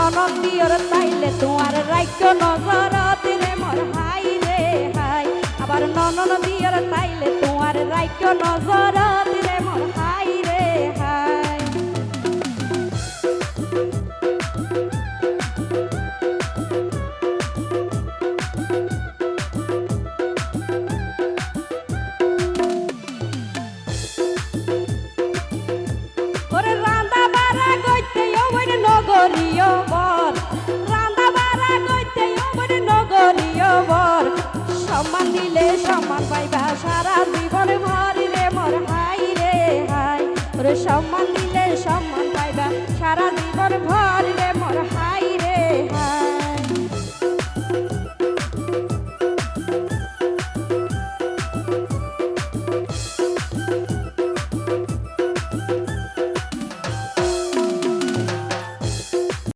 ননদ দিয়র তাইলে তোমার রাজ্য নজরত রে মোর হাই রে হাই আবার ননদ দিয়র তাইলে তোমার রাজ্য নজরত রে মোর হাই রে হাই ওরে রান্দা বাড়া গইতে ওরে নগরীয় বর রান্দা বাড়া গইতে ওরে নগরীয় বর সম্মান দিলে সম্মান পাইবা সারা জীবন ভর রে মোর হাই রে হাই ওরে সম্মান দিলে সম্মান পাইবা সারা জীবন ভর